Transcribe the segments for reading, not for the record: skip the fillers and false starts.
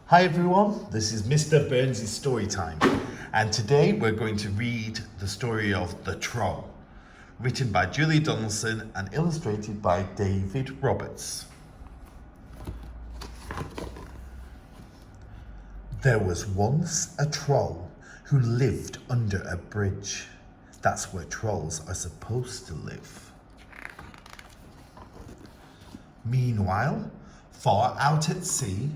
Hi everyone, this is Mr. Burns' Storytime, and today we're going to read the story of The Troll, written by Julie Donaldson and illustrated by David Roberts. There was once a troll who lived under a bridge. That's where trolls are supposed to live. Meanwhile, far out at sea,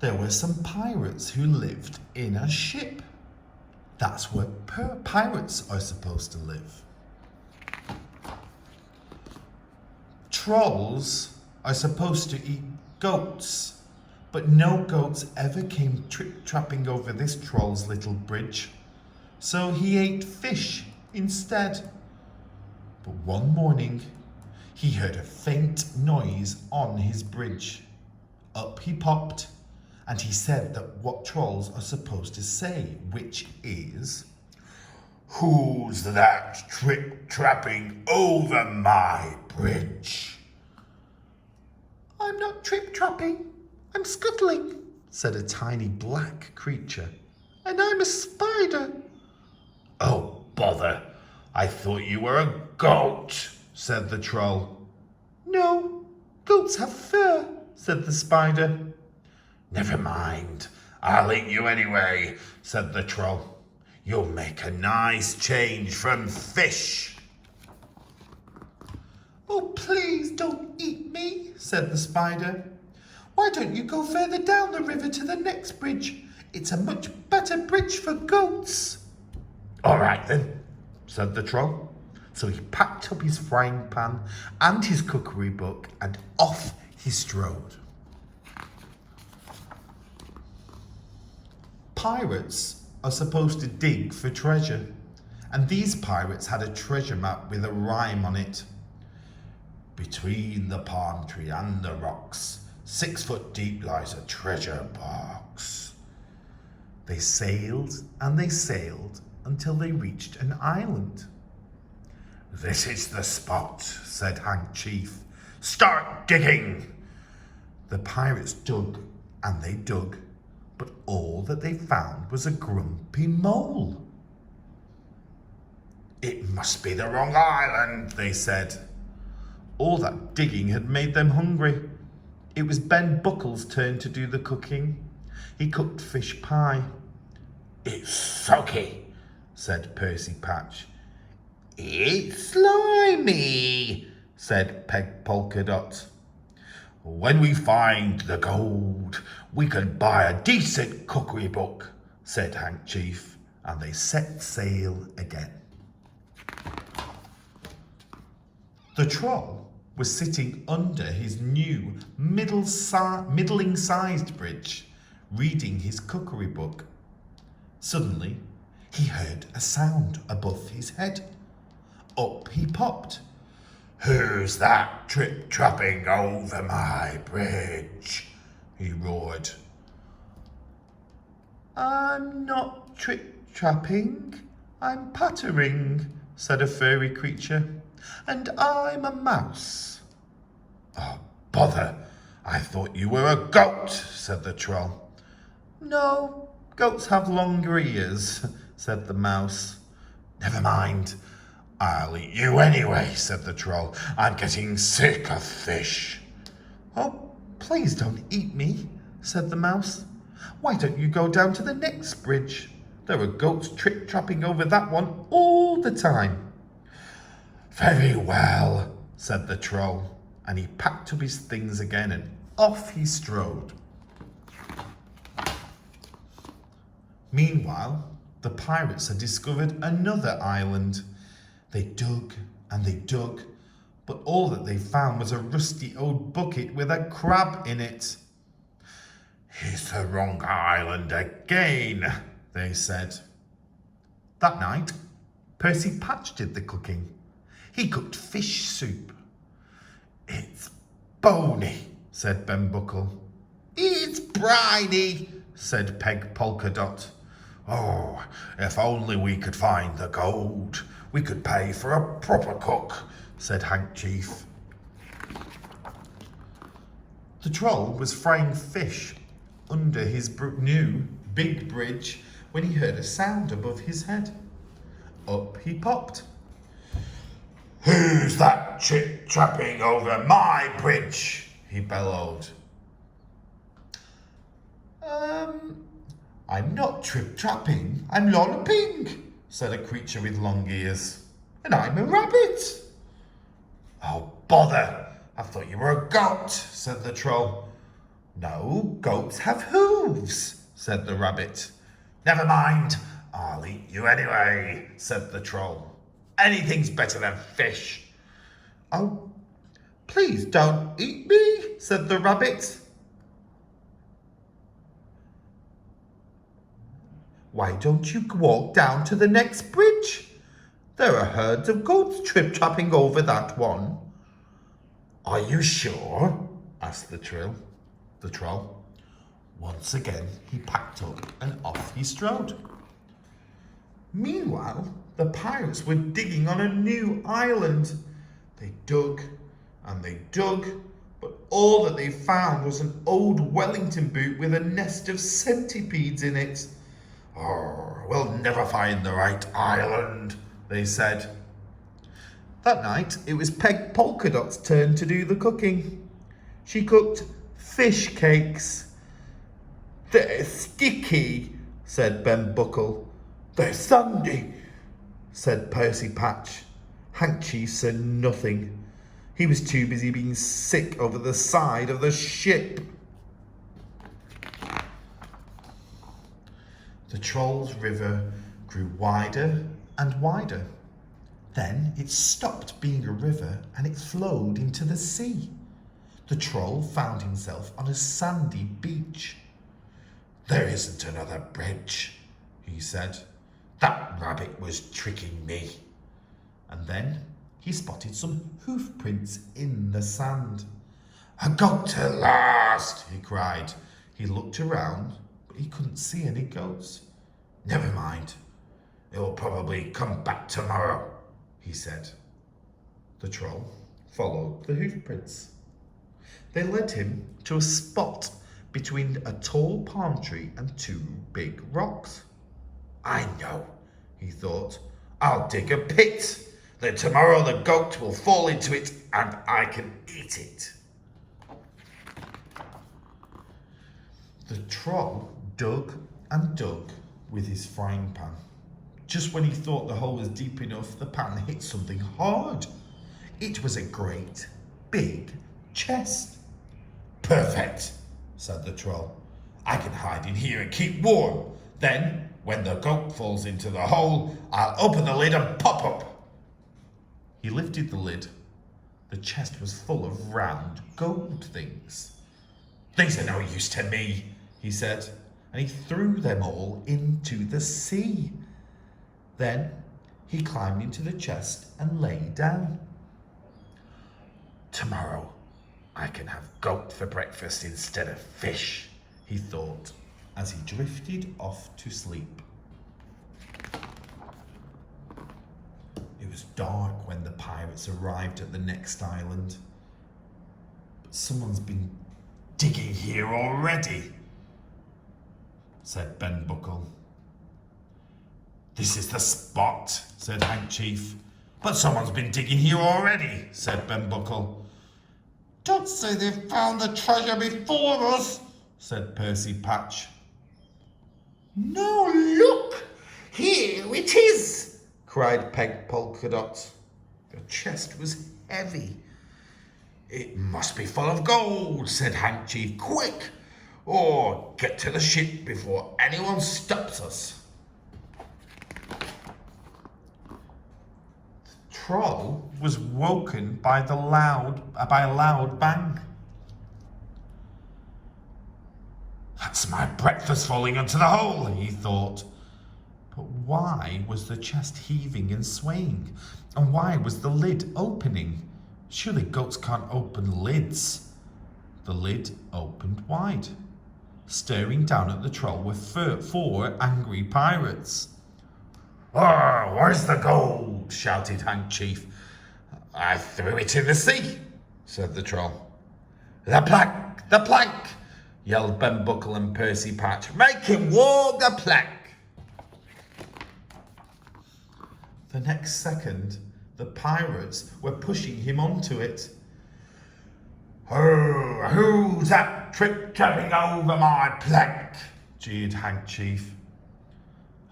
there were some pirates who lived in a ship. That's where pirates are supposed to live. Trolls are supposed to eat goats, but no goats ever came trip-trapping over this troll's little bridge, so he ate fish instead. But one morning, he heard a faint noise on his bridge. Up he popped, and he said that what trolls are supposed to say, which is, "Who's that trip-trapping over my bridge?" "I'm not trip-trapping, I'm scuttling," said a tiny black creature. "And I'm a spider." "Oh, bother, I thought you were a goat," said the troll. "No, goats have fur," said the spider. "Never mind, I'll eat you anyway," said the troll. "You'll make a nice change from fish." "Oh, please don't eat me," said the spider. "Why don't you go further down the river to the next bridge? It's a much better bridge for goats." "All right then," said the troll. So he packed up his frying pan and his cookery book and off he strode. Pirates are supposed to dig for treasure, and these pirates had a treasure map with a rhyme on it. "Between the palm tree and the rocks, 6 foot deep lies a treasure box." They sailed and they sailed until they reached an island. "This is the spot," said Hank Chief. "Start digging." The pirates dug and they dug, but all that they found was a grumpy mole. "It must be the wrong island," they said. All that digging had made them hungry. It was Ben Buckle's turn to do the cooking. He cooked fish pie. "It's soggy," said Percy Patch. "It's slimy," said Peg Polka Dot. "When we find the gold, we can buy a decent cookery book," said Hank Chief, and they set sail again. The troll was sitting under his new middling-sized bridge, reading his cookery book. Suddenly, he heard a sound above his head. Up he popped. "Who's that trip-trapping over my bridge?" he roared. "I'm not trip-trapping, I'm pattering," said a furry creature. "And I'm a mouse." "Oh, bother, I thought you were a goat," said the troll. "No, goats have longer ears," said the mouse. "Never mind, I'll eat you anyway," said the troll. "I'm getting sick of fish." "Oh, please don't eat me," said the mouse. "Why don't you go down to the next bridge? There are goats trip-trapping over that one all the time." "Very well," said the troll, and he packed up his things again and off he strode. Meanwhile, the pirates had discovered another island. They dug and they dug, but all that they found was a rusty old bucket with a crab in it. "It's the wrong island again," they said. That night, Percy Patch did the cooking. He cooked fish soup. "It's bony," said Ben Buckle. "It's briny," said Peg Polka Dot. "Oh, if only we could find the gold, we could pay for a proper cook," said Hank Chief. The troll was frying fish under his new big bridge when he heard a sound above his head. Up he popped. "Who's that trip-trapping over my bridge?" he bellowed. I'm not trip-trapping, I'm lolloping," said a creature with long ears. "And I'm a rabbit." "Oh, bother! I thought you were a goat," said the troll. "No, goats have hooves," said the rabbit. "Never mind, I'll eat you anyway," said the troll. "Anything's better than fish." "Oh, please don't eat me," said the rabbit. "Why don't you walk down to the next bridge? There are herds of goats trip-trapping over that one." "Are you sure?" asked the troll. Once again he packed up and off he strode. Meanwhile, the pirates were digging on a new island. They dug and they dug, but all that they found was an old Wellington boot with a nest of centipedes in it. "Oh, we'll never find the right island," they said. That night, it was Peg Polka Dot's turn to do the cooking. She cooked fish cakes. "They're sticky," said Ben Buckle. "They're sandy," said Percy Patch. Hank Chief said nothing. He was too busy being sick over the side of the ship. The Troll's river grew wider and wider. Then it stopped being a river and it flowed into the sea. The Troll found himself on a sandy beach. "There isn't another bridge," he said. "That rabbit was tricking me." And then he spotted some hoof prints in the sand. "A goat at last!" he cried. He looked around, but he couldn't see any goats. "Never mind. It will probably come back tomorrow," he said. The Troll followed the hoof prints. They led him to a spot between a tall palm tree and two big rocks. "I know," he thought. "I'll dig a pit. Then tomorrow the goat will fall into it and I can eat it." The Troll dug and dug with his frying pan. Just when he thought the hole was deep enough, the pan hit something hard. It was a great big chest. "Perfect," said the Troll. "I can hide in here and keep warm. Then, when the goat falls into the hole, I'll open the lid and pop up." He lifted the lid. The chest was full of round gold things. "These are no use to me," he said, and he threw them all into the sea. Then he climbed into the chest and lay down. "Tomorrow I can have goat for breakfast instead of fish," he thought as he drifted off to sleep. It was dark when the pirates arrived at the next island. "But someone's been digging here already," said Ben Buckle. "This is the spot," said Hank Chief. "But someone's been digging here already," said Ben Buckle. "Don't say they've found the treasure before us," said Percy Patch. "No, look! Here it is!" cried Peg Polka Dot. The chest was heavy. "It must be full of gold," said Hank Chief. "Quick! Or get to the ship before anyone stops us." The Troll was woken by a loud bang. "That's my breakfast falling into the hole," he thought. But why was the chest heaving and swaying? And why was the lid opening? Surely goats can't open lids. The lid opened wide. Staring down at the Troll were four angry pirates. "Oh, where's the gold?" shouted Hank Chief. "I threw it in the sea," said the Troll. The plank, yelled Ben Buckle and Percy Patch. Make him walk the plank. The next second, the pirates were pushing him onto it. Oh, who's that tripping over my plank? Jeered Handkerchief.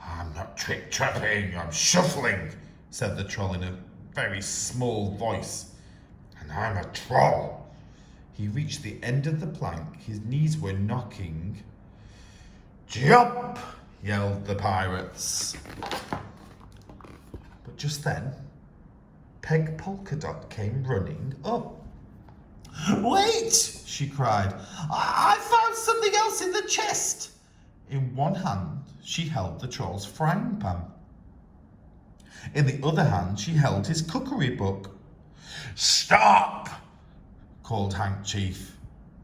I'm not tripping, I'm shuffling, said the troll in a very small voice. And I'm a troll. He reached the end of the plank. His knees were knocking. Jump! Yelled the pirates. But just then, Peg Polkadot came running up. Wait! She cried. I found something else in the chest. In one hand, she held the troll's frying pan. In the other hand, she held his cookery book. Stop! Called Handkerchief.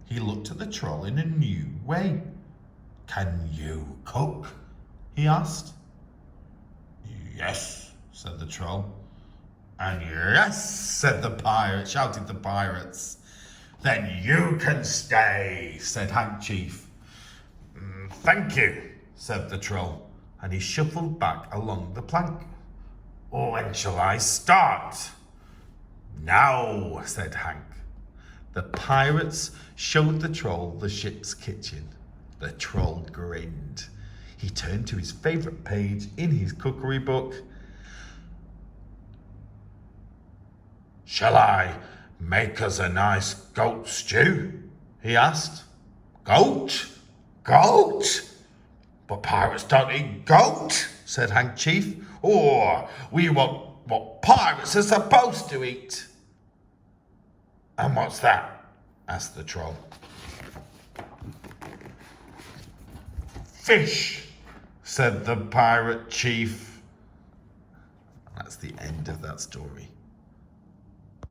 He looked at the troll in a new way. Can you cook? He asked. Yes, said the troll. And yes, shouted the pirates. Then you can stay, said Handkerchief. Thank you, said the troll, and he shuffled back along the plank. When shall I start? Now, said Hank. The pirates showed the troll the ship's kitchen. The troll grinned. He turned to his favourite page in his cookery book. Shall I make us a nice goat stew? He asked. Goat? Goat? But pirates don't eat goat, said Handkerchief. We want what pirates are supposed to eat. And what's that? Asked the troll. Fish, said the pirate chief. That's the end of that story.